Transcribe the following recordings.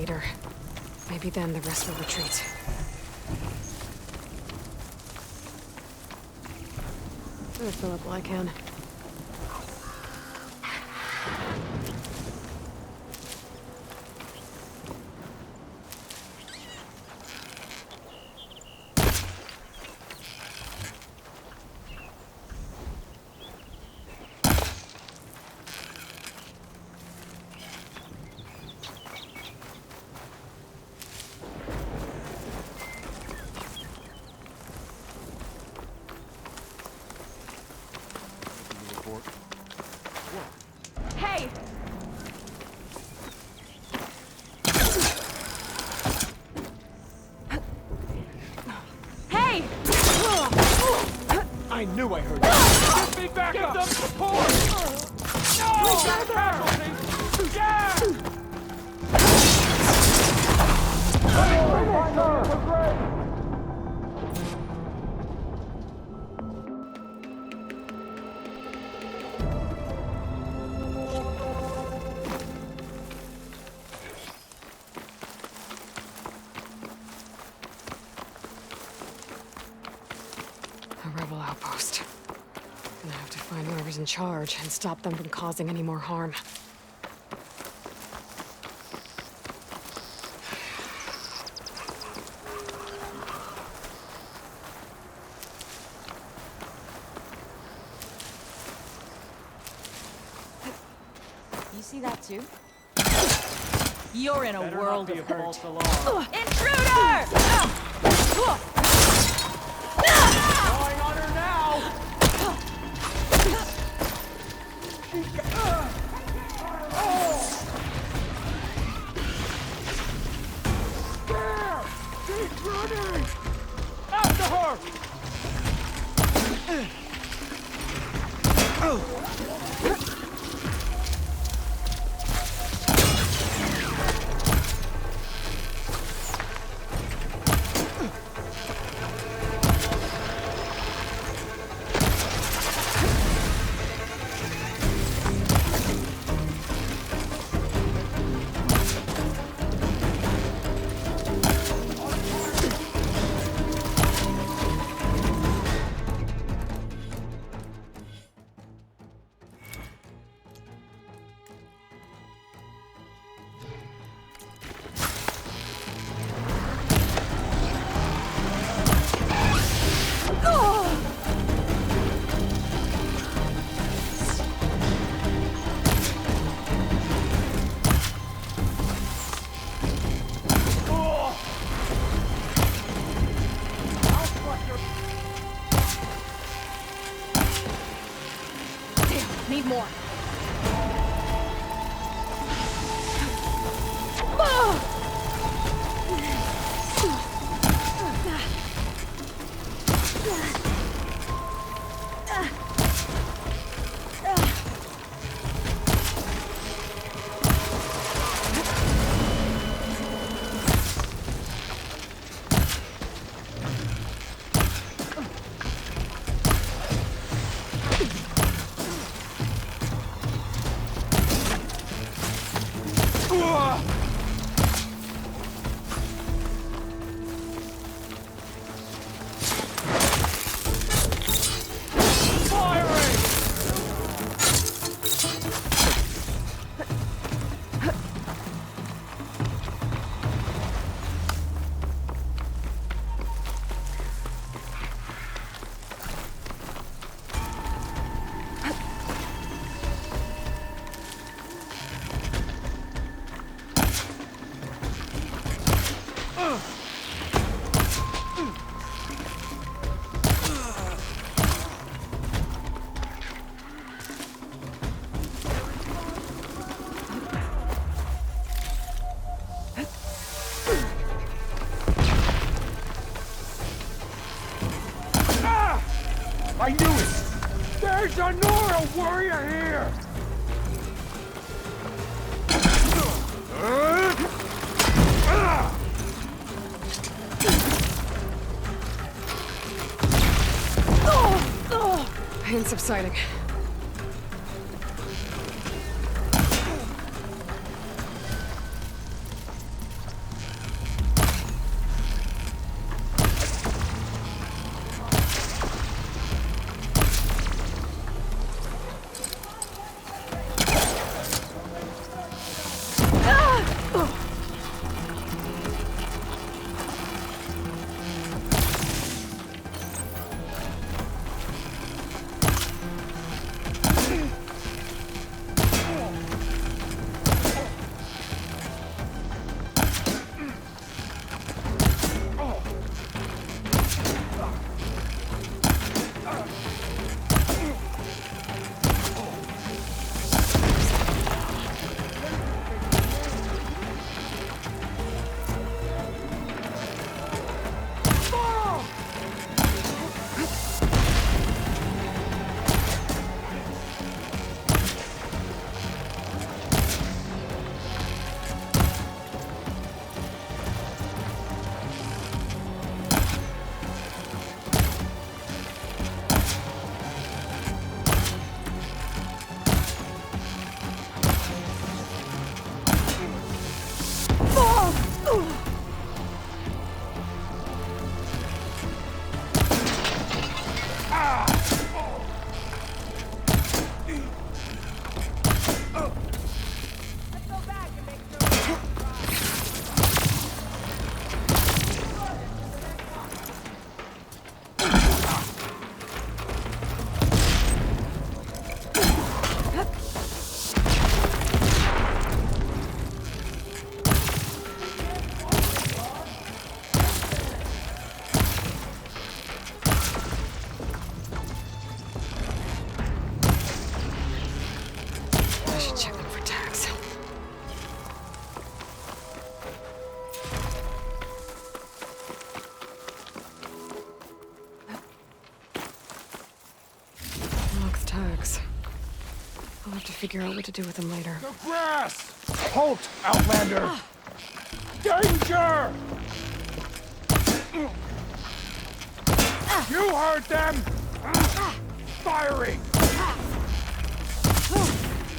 leader. Maybe then the rest will retreat. I'll fill up while I can. Hey! Hey! I knew I heard you. Give me back up! Give them support! No! Casualty! Yeah! A rebel outpost. Gonna have to find whoever's in charge and stop them from causing any more harm. You see that too? You're in a Better world not be of a hurt. false alarm. Intruder! Going on her now! There! She's running! After her! Need more. I knew it! There's a Nora warrior here! Pain subsiding. have to figure out what to do with them later. The grass! Halt, Outlander! Danger! You heard them! Firing!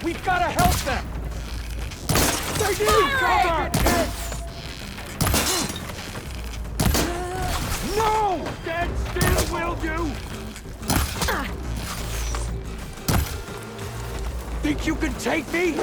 We've got to help them! They need cover! No! Stand still, will you? Think you can take me?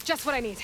Just what I need.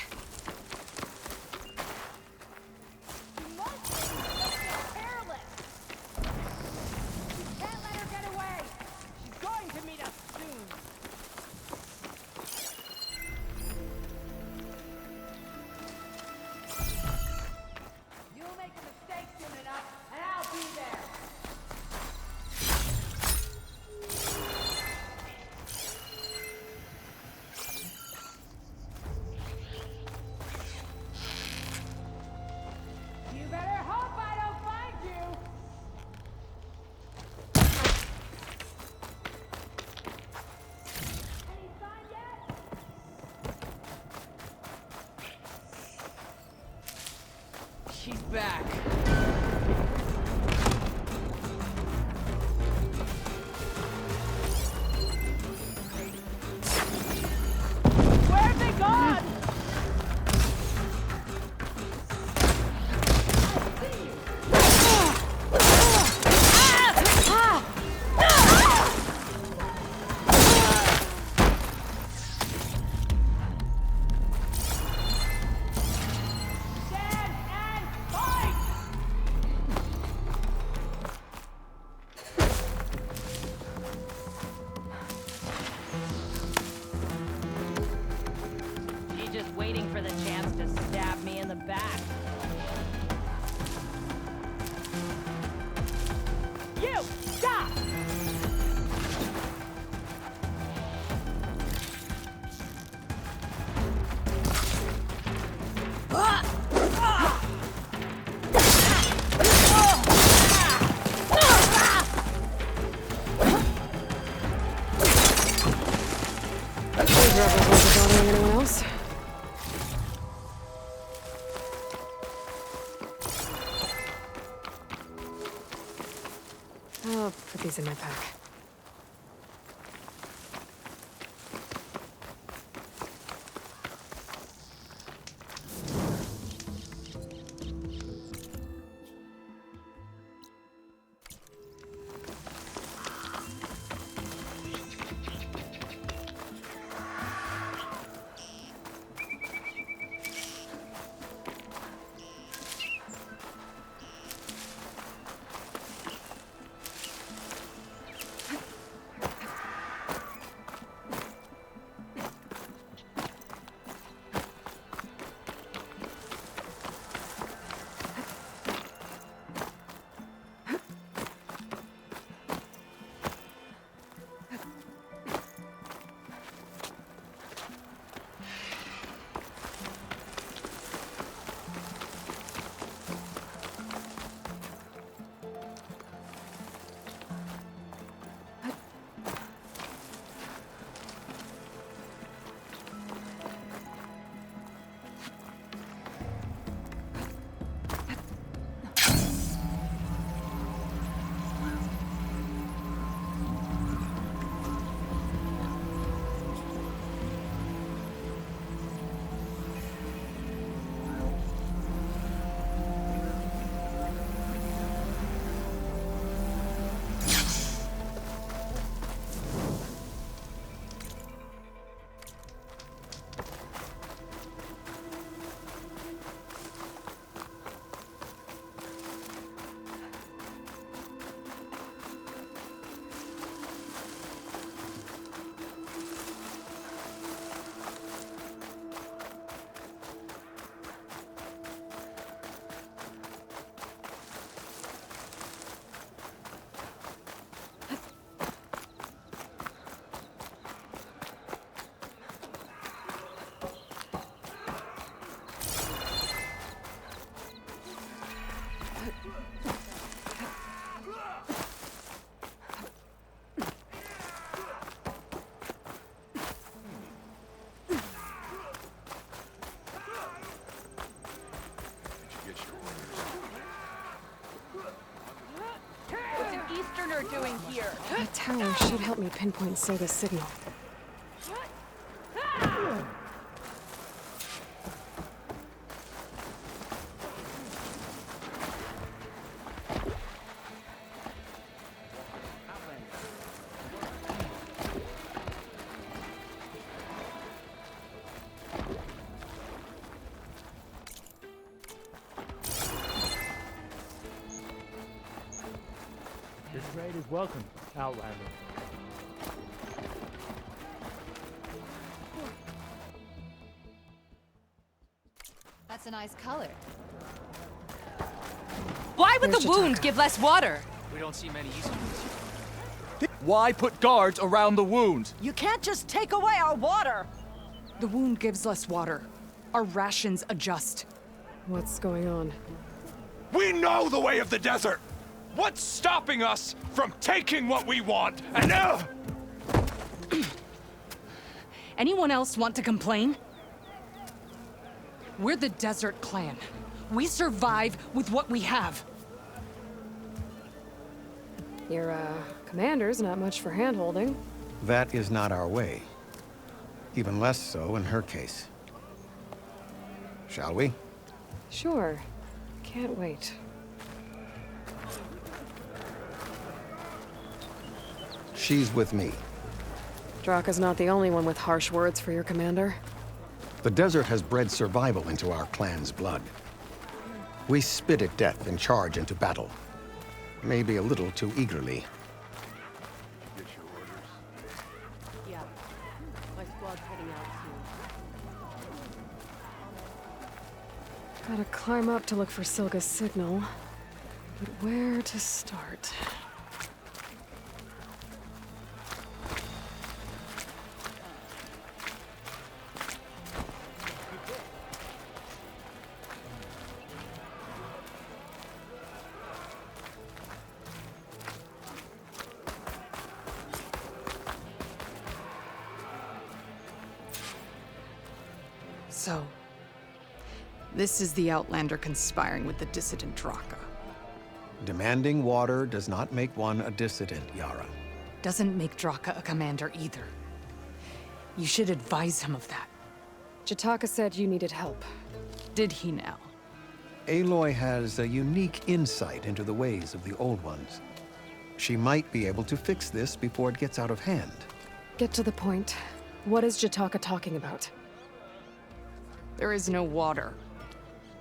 She's back. Where've they gone? Just waiting for the chance to stab me in the back. You! Stop! These rebels aren't bothering anyone else. I'll put these in my pack. That tower should help me pinpoint Silga's signal. This raid is welcome, Outlander. That's a nice color. Why would There's the wound Jataka. give less water? We don't see many easy ones. Why put guards around the wound? You can't just take away our water! The wound gives less water. Our rations adjust. What's going on? We know the way of the desert! What's stopping us from taking what we want? And Anyone else want to complain? We're the Desert Clan. We survive with what we have. Your, commander's not much for hand-holding. That is not our way. Even less so in her case. Shall we? Sure. Can't wait. She's with me. Draka's not the only one with harsh words for your commander. The desert has bred survival into our clan's blood. We spit at death and charge into battle. Maybe a little too eagerly. Yeah. My squad's heading out soon. Gotta climb up to look for Silga's signal. But where to start? So, this is the Outlander conspiring with the dissident Draka. Demanding water does not make one a dissident, Yara. Doesn't make Draka a commander either. You should advise him of that. Jataka said you needed help. Did he now? Aloy has a unique insight into the ways of the Old Ones. She might be able to fix this before it gets out of hand. Get to the point. What is Jataka talking about? There is no water.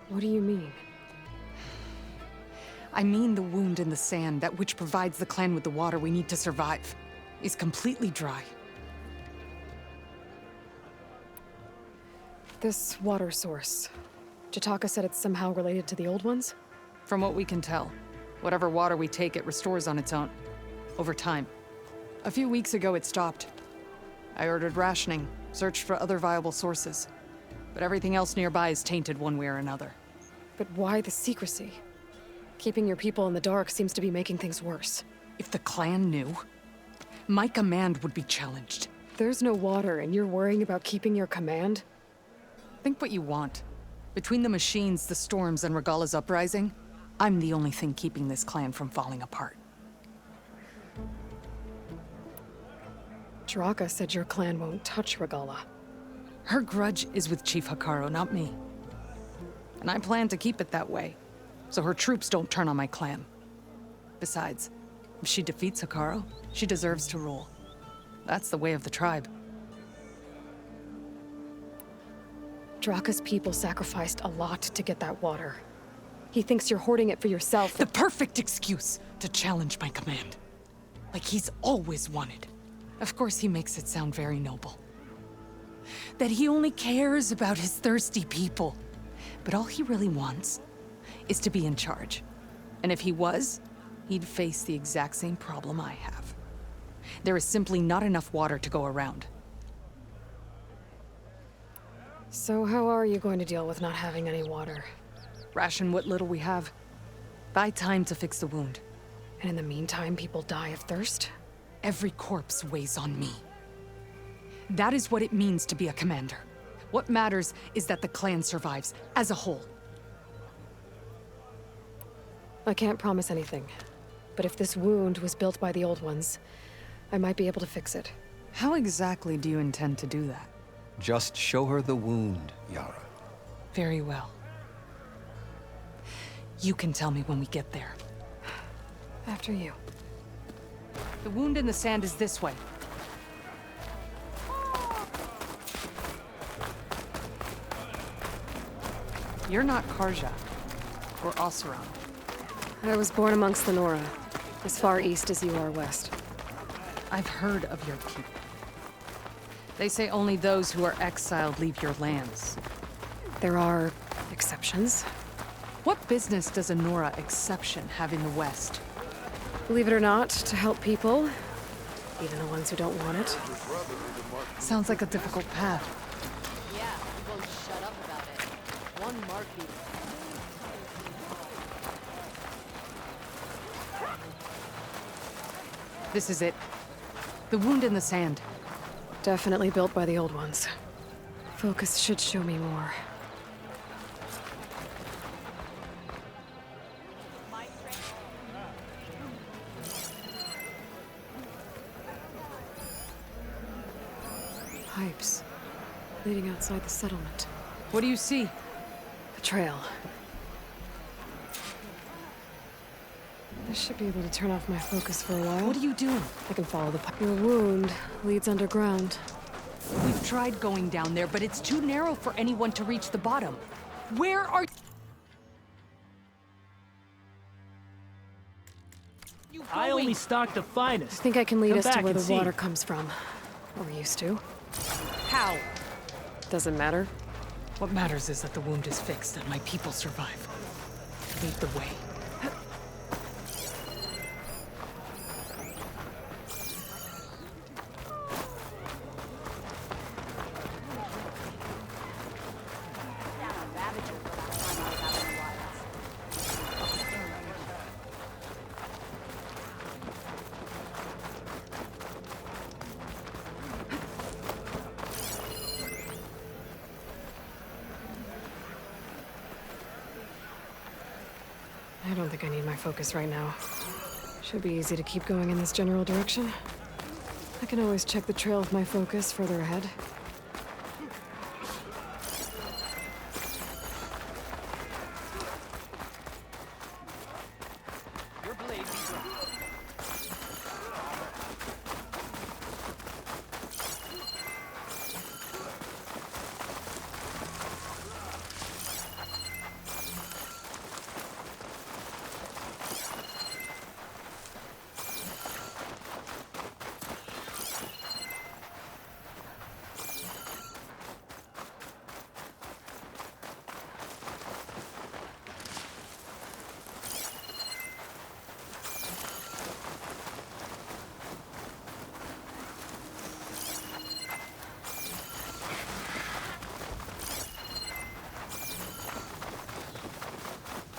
What do you mean? I mean the wound in the sand, that which provides the clan with the water we need to survive, is completely dry. This water source. Jataka said it's somehow related to the Old Ones? From what we can tell, whatever water we take, it restores on its own. Over time. A few weeks ago, it stopped. I ordered rationing, searched for other viable sources. But everything else nearby is tainted one way or another. But why the secrecy? Keeping your people in the dark seems to be making things worse. If the clan knew, my command would be challenged. There's no water and you're worrying about keeping your command? Think what you want. Between the machines, the storms, and Regala's uprising, I'm the only thing keeping this clan from falling apart. Draka said your clan won't touch Regala. Her grudge is with Chief Hikaru, not me. And I plan to keep it that way, so her troops don't turn on my clan. Besides, if she defeats Hikaru, she deserves to rule. That's the way of the tribe. Draka's people sacrificed a lot to get that water. He thinks you're hoarding it for yourself. The perfect excuse to challenge my command. Like he's always wanted. Of course, he makes it sound very noble. That he only cares about his thirsty people. But all he really wants is to be in charge. And if he was, he'd face the exact same problem I have. There is simply not enough water to go around. So how are you going to deal with not having any water? Ration what little we have. Buy time to fix the wound. And in the meantime, people die of thirst? Every corpse weighs on me. That is what it means to be a commander. What matters is that the clan survives, as a whole. I can't promise anything. but if this wound was built by the old ones, I might be able to fix it. How exactly do you intend to do that? Just show her the wound, Yara. Very well. You can tell me when we get there. After you. The wound in the sand is this way. You're not Karja, or Oseram. I was born amongst the Nora, as far east as you are west. I've heard of your people. They say only those who are exiled leave your lands. There are exceptions. What business does a Nora exception have in the West? Believe it or not, to help people, even the ones who don't want it. Sounds like a difficult path. Yeah, we won't shut up about it. One mark. This is it. The wound in the sand. Definitely built by the old ones. Focus should show me more. Pipes leading outside the settlement. What do you see? The trail. This should be able to turn off my focus for a while. What are you doing? I can follow the pipe. Your wound leads underground. We've tried going down there, but it's too narrow for anyone to reach the bottom. Where are you going? I only stock the I finest. think I can lead Come us to back where and the see. water comes from. Or used to. How? Doesn't matter. What matters is that the wound is fixed and my people survive. Lead the way. I don't think I need my focus right now. Should be easy to keep going in this general direction. I can always check the trail with my focus further ahead. Your blade be dry.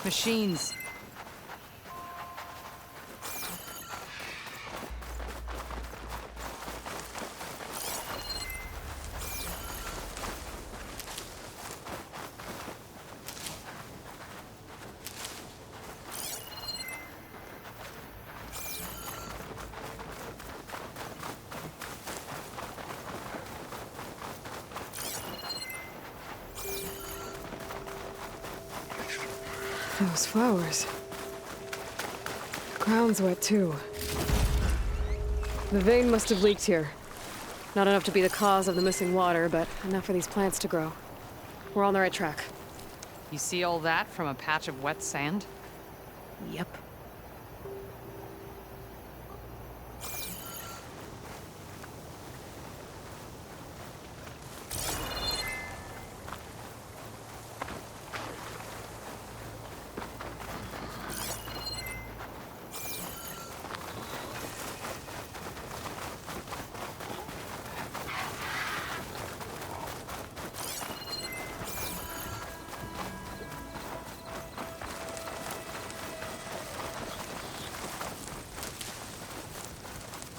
Machines. Those flowers. The ground's wet too. The vein must have leaked here. Not enough to be the cause of the missing water, but enough for these plants to grow. We're on the right track. You see all that from a patch of wet sand? Yep.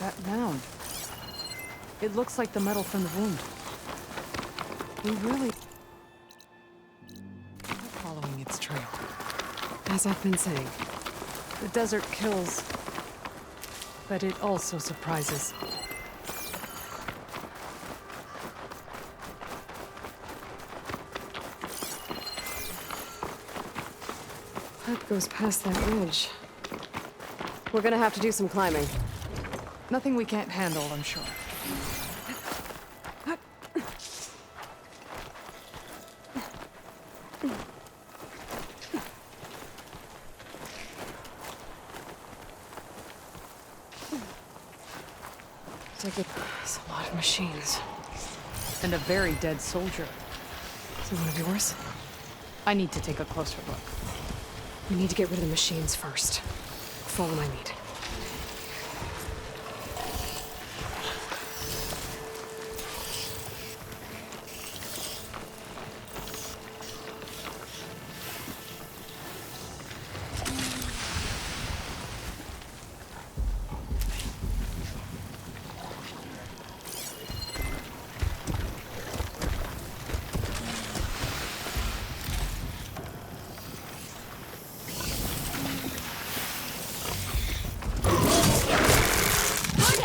That mound. It looks like the metal from the wound. We really are following its trail. As I've been saying. The desert kills, but it also surprises. That goes past that ridge. We're gonna have to do some climbing. Nothing we can't handle, I'm sure. It's a lot of machines. And a very dead soldier. Is it one of yours? I need to take a closer look. We need to get rid of the machines first. Follow my lead.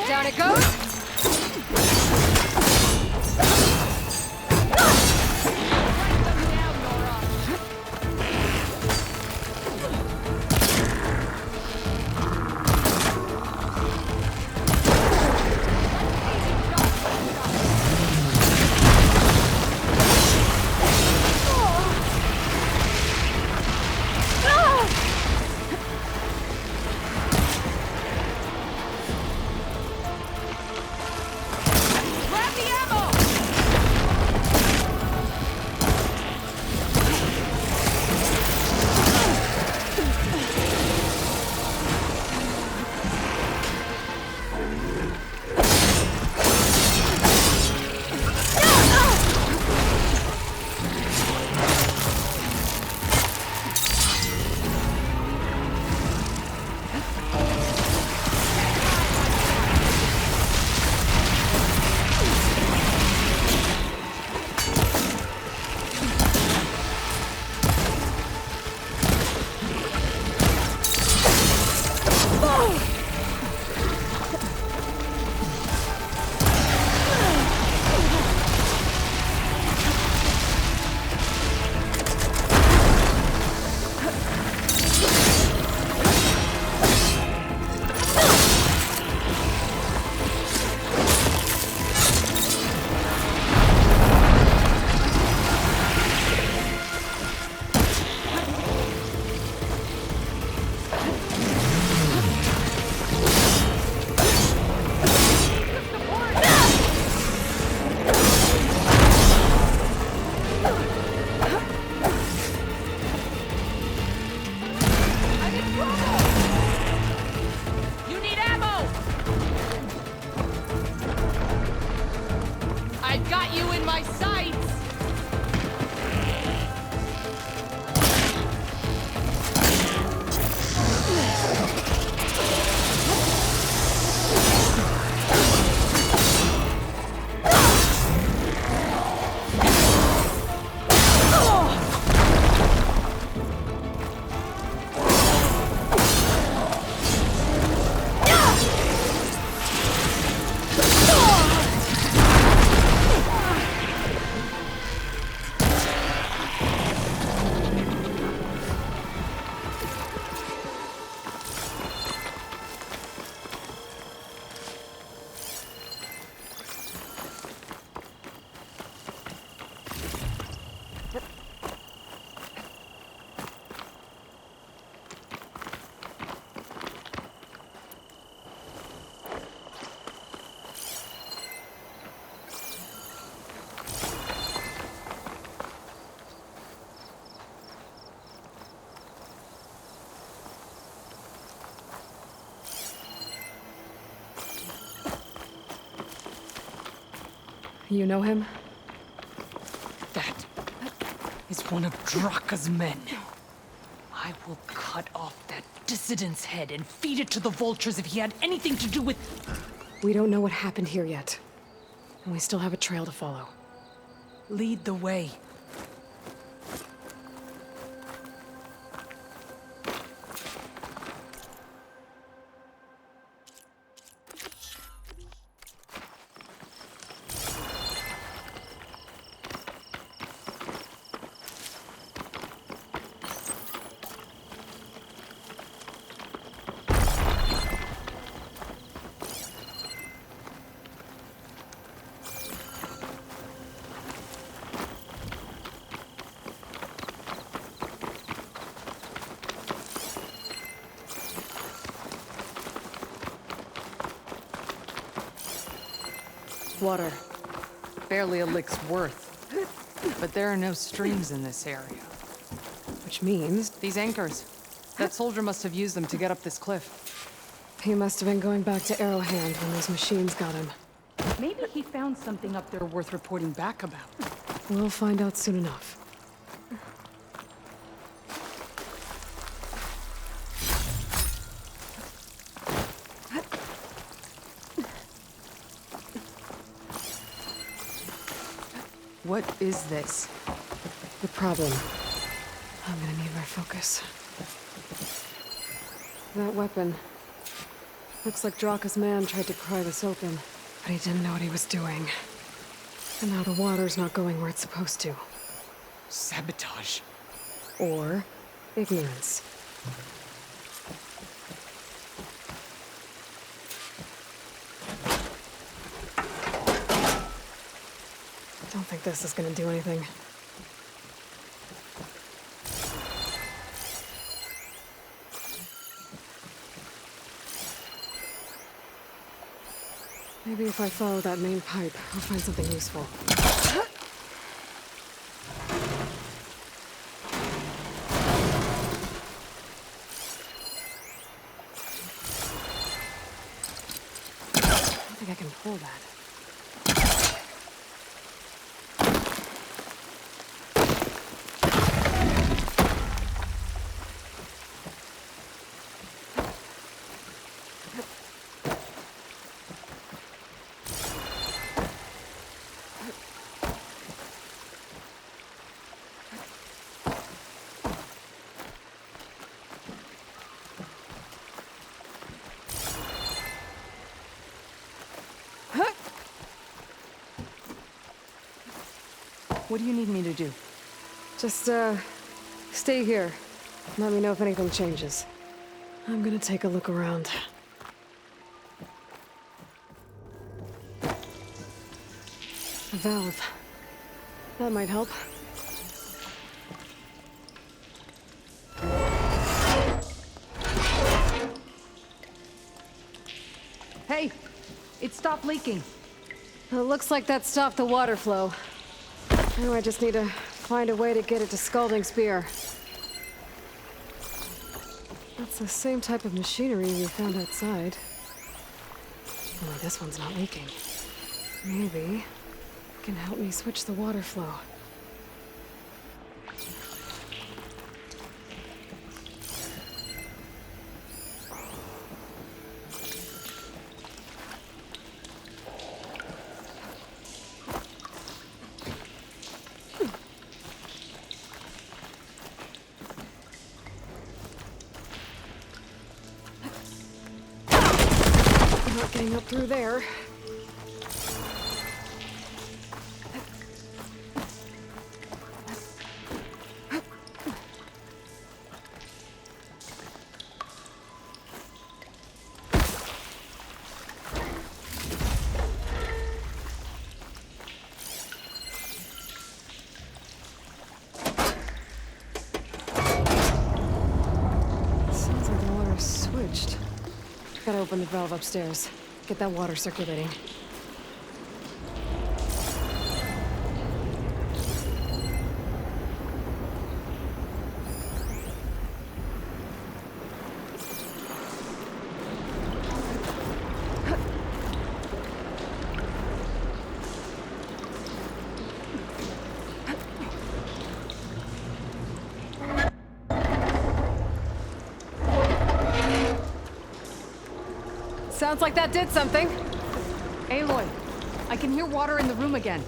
Down it goes. You know him? That is one of Draka's men. I will cut off that dissident's head and feed it to the vultures if he had anything to do with... We don't know what happened here yet. And we still have a trail to follow. Lead the way. water. Barely a lick's worth. But there are no streams in this area. Which means These anchors. That soldier must have used them to get up this cliff. he must have been going back to Arrowhand when those machines got him. Maybe he found something up there worth reporting back about. We'll find out soon enough. What is this? The problem. I'm gonna need my focus. That weapon. Looks like Draka's man tried to pry this open, but he didn't know what he was doing. And now the water's not going where it's supposed to. Sabotage. Or ignorance. Don't think this is gonna do anything. Maybe if I follow that main pipe, I'll find something useful. I don't think I can pull that. What do you need me to do? Just, stay here. Let me know if anything changes. I'm gonna take a look around. A valve. That might help. Hey! It stopped leaking. It looks like that stopped the water flow. Now I just need to find a way to get it to Scalding Spear. That's the same type of machinery we found outside. Only this one's not leaking. Maybe it can help me switch the water flow. Not getting up through there. Sounds like the water's switched. Gotta open the valve upstairs. Get that water circulating. Sounds like that did something. Aloy, I can hear water in the room again.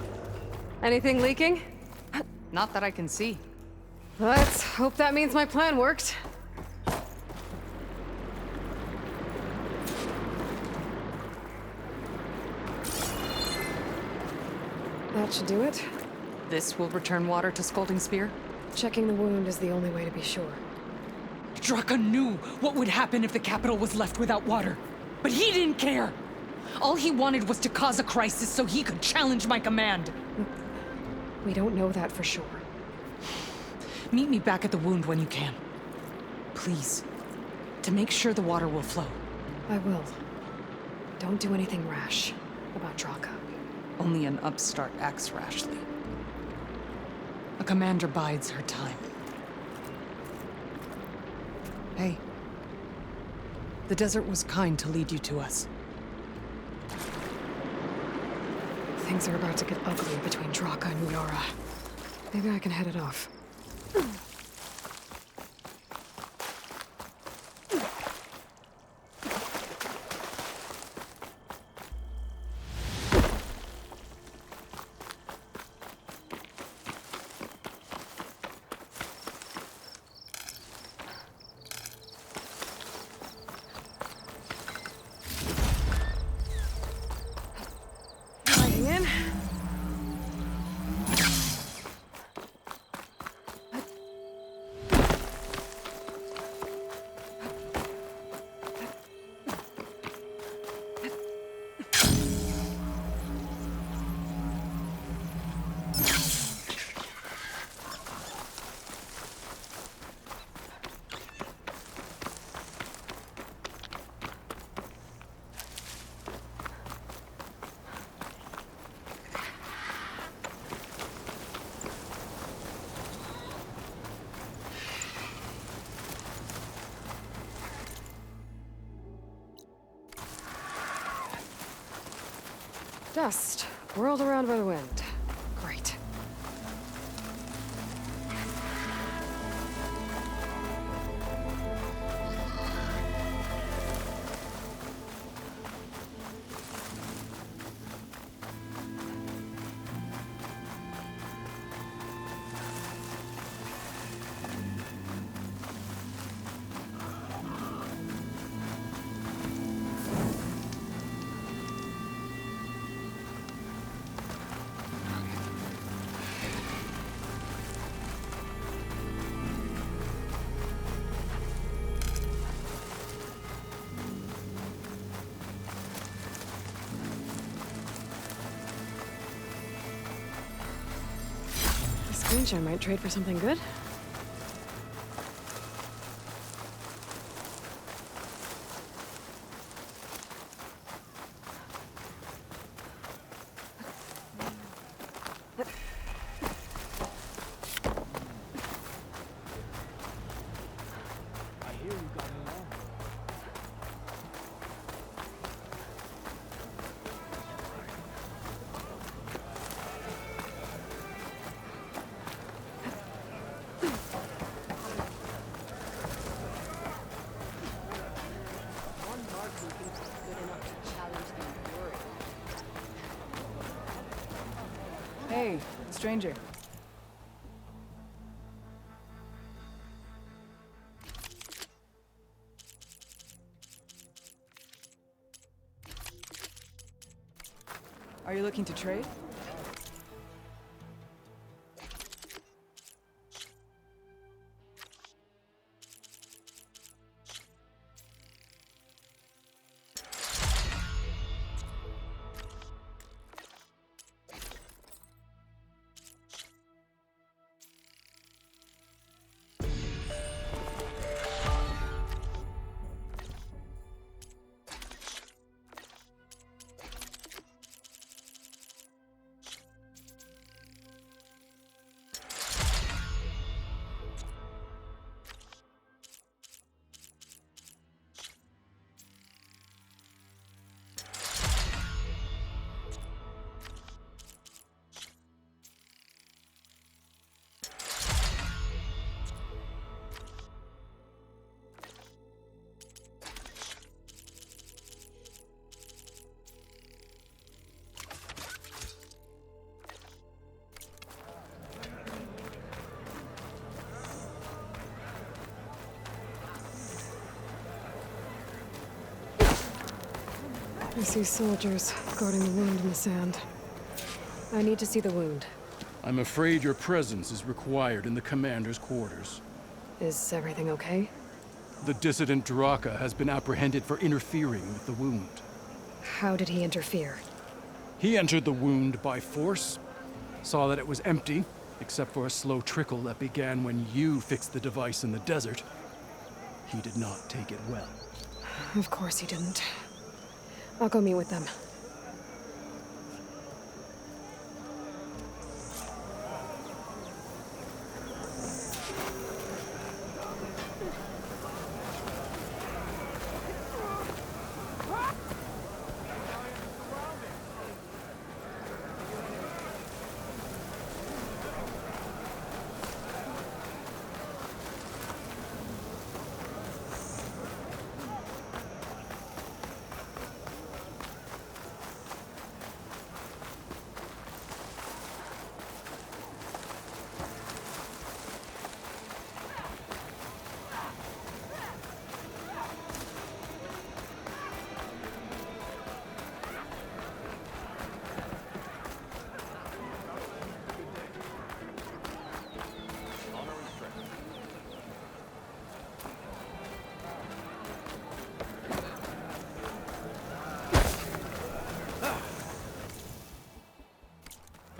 Anything leaking? Not that I can see. Let's hope that means my plan worked. That should do it. This will return water to Scalding Spear? Checking the wound is the only way to be sure. Draka knew what would happen if the capital was left without water. But he didn't care! All he wanted was to cause a crisis so he could challenge my command. We don't know that for sure. Meet me back at the wound when you can. Please. To make sure the water will flow. I will. Don't do anything rash about Draka. Only an upstart acts rashly. A commander bides her time. Hey. The desert was kind to lead you to us. Things are about to get ugly between Draka and Yara. Maybe I can head it off. Sliding in. Dust, whirled around by the wind. Great. This screenshot might trade for something good. I hear you got me wrong. One mark who thinks he's good enough to challenge the authority. Hey, stranger. Are you looking to trade? I see soldiers guarding the wound in the sand. I need to see the wound. I'm afraid your presence is required in the commander's quarters. Is everything okay? The dissident Draka has been apprehended for interfering with the wound. How did he interfere? He entered the wound by force, saw that it was empty, except for a slow trickle that began when you fixed the device in the desert. He did not take it well. Of course he didn't. I'll go meet with them.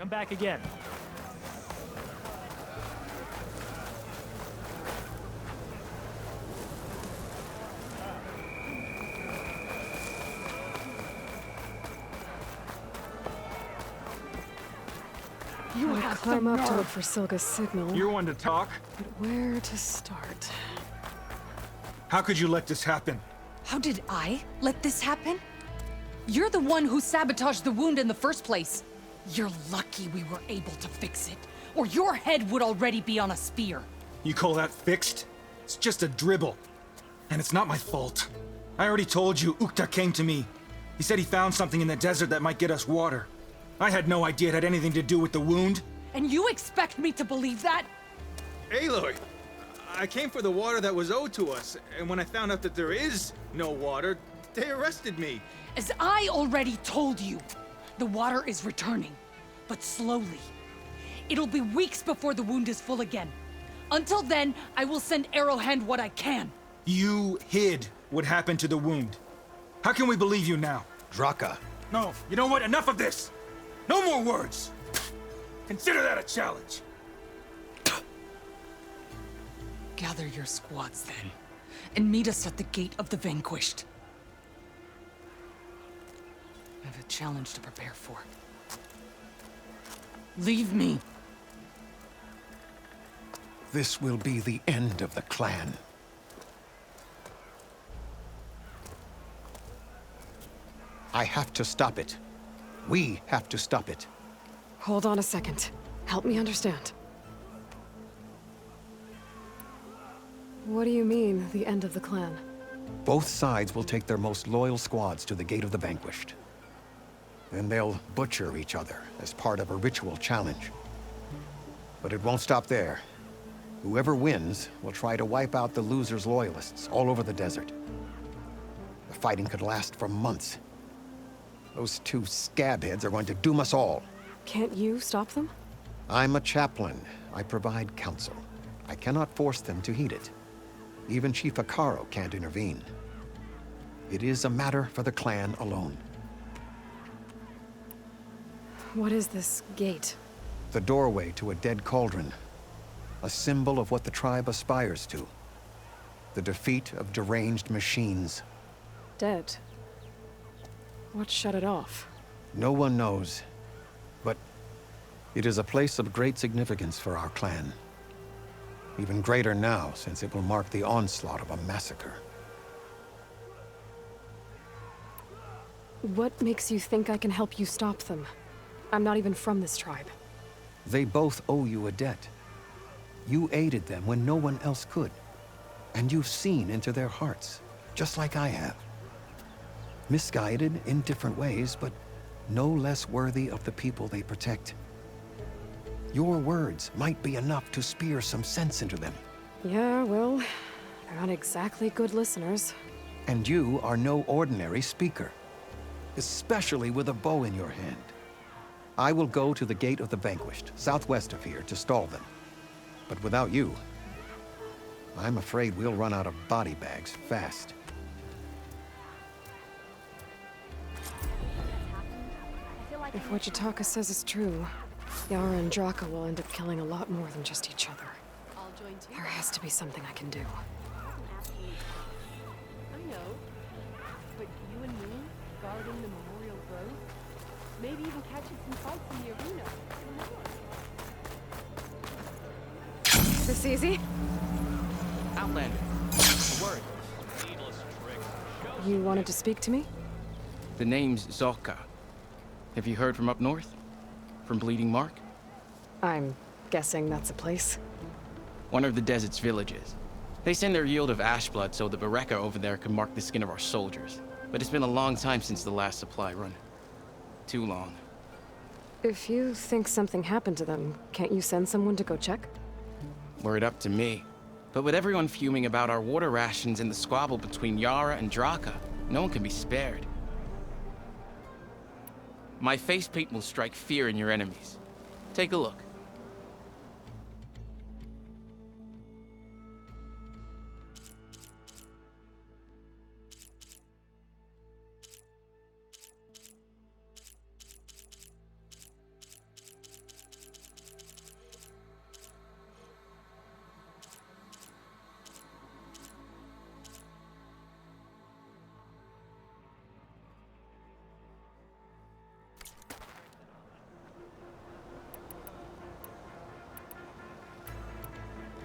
I'm back again. You would climb up to look for Silga's signal, You're one to talk. but where to start? How could you let this happen? How did I let this happen? You're the one who sabotaged the wound in the first place. You're lucky we were able to fix it, or your head would already be on a spear. You call that fixed? It's just a dribble. And it's not my fault. I already told you, Ukta came to me. He said he found something in the desert that might get us water. I had no idea it had anything to do with the wound. And you expect me to believe that? Aloy, I came for the water that was owed to us, and when I found out that there is no water, they arrested me. As I already told you, the water is returning, but slowly. It'll be weeks before the wound is full again. Until then, I will send Arrowhand what I can. You hid what happened to the wound. How can we believe you now? Draka, No, you know what? Enough of this! No more words! Consider that a challenge. Gather your squads then, and meet us at the Gate of the Vanquished. I have a challenge to prepare for. Leave me. this will be the end of the clan. I have to stop it. We have to stop it. Hold on a second. Help me understand. What do you mean, the end of the clan? Both sides will take their most loyal squads to the Gate of the Vanquished. Then they'll butcher each other as part of a ritual challenge. But it won't stop there. Whoever wins will try to wipe out the loser's loyalists all over the desert. The fighting could last for months. Those two scabheads are going to doom us all. Can't you stop them? I'm a chaplain. I provide counsel. I cannot force them to heed it. Even Chief Akaro can't intervene. It is a matter for the clan alone. What is this gate? The doorway to a dead cauldron. A symbol of what the tribe aspires to. The defeat of deranged machines. Dead. What shut it off? No one knows. But it is a place of great significance for our clan. Even greater now, since it will mark the onslaught of a massacre. What makes you think I can help you stop them? I'm not even from this tribe. They both owe you a debt. You aided them when no one else could. And you've seen into their hearts, just like I have. Misguided in different ways, but no less worthy of the people they protect. Your words might be enough to spear some sense into them. Yeah, well, they're not exactly good listeners. And you are no ordinary speaker, especially with a bow in your hand. I will go to the Gate of the Vanquished, southwest of here, to stall them. But without you, I'm afraid we'll run out of body bags fast. If what Jataka says is true, Yara and Draka will end up killing a lot more than just each other. I'll join too. There has to be something I can do. I know. But you and me, guarding the Memorial Grove, maybe even catching some fights in the arena. This easy? Outlander. A word. You wanted to speak to me? The name's Zolka. Have you heard from up north? From Bleeding Mark? I'm guessing that's a place. One of the desert's villages. They send their yield of ash blood so the Bereka over there can mark the skin of our soldiers. But it's been a long time since the last supply run. Too long. If you think something happened to them, can't you send someone to go check? Were it up to me. But with everyone fuming about our water rations and the squabble between Yara and Draka, no one can be spared. My facepaint will strike fear in your enemies. Take a look.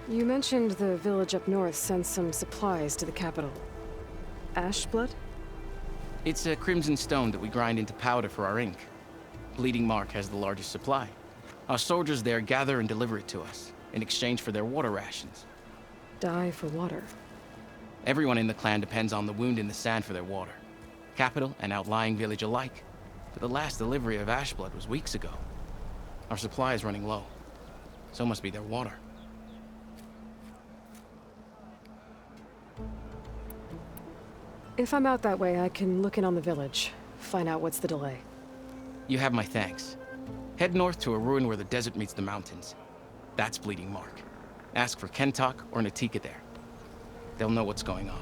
You mentioned the village up north sends some supplies to the capital. Ashblood? It's a crimson stone that we grind into powder for our ink. Bleeding Mark has the largest supply. Our soldiers there gather and deliver it to us, in exchange for their water rations. Die for water. Everyone in the clan depends on the wound in the sand for their water. Capital and outlying village alike. But the last delivery of Ashblood was weeks ago. Our supply is running low. So must be their water. If I'm out that way, I can look in on the village. Find out what's the delay. You have my thanks. Head north to a ruin where the desert meets the mountains. That's Bleeding Mark. Ask for Kentok or Natika there. They'll know what's going on.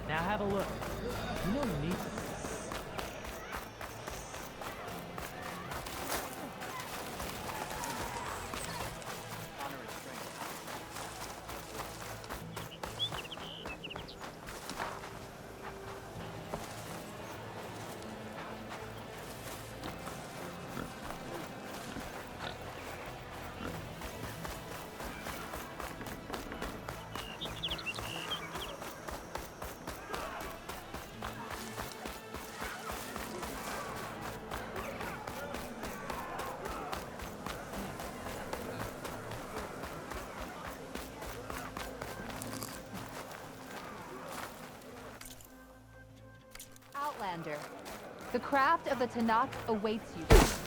Now have a look. You know you need to. Outlander, the craft of the Tanakh awaits you.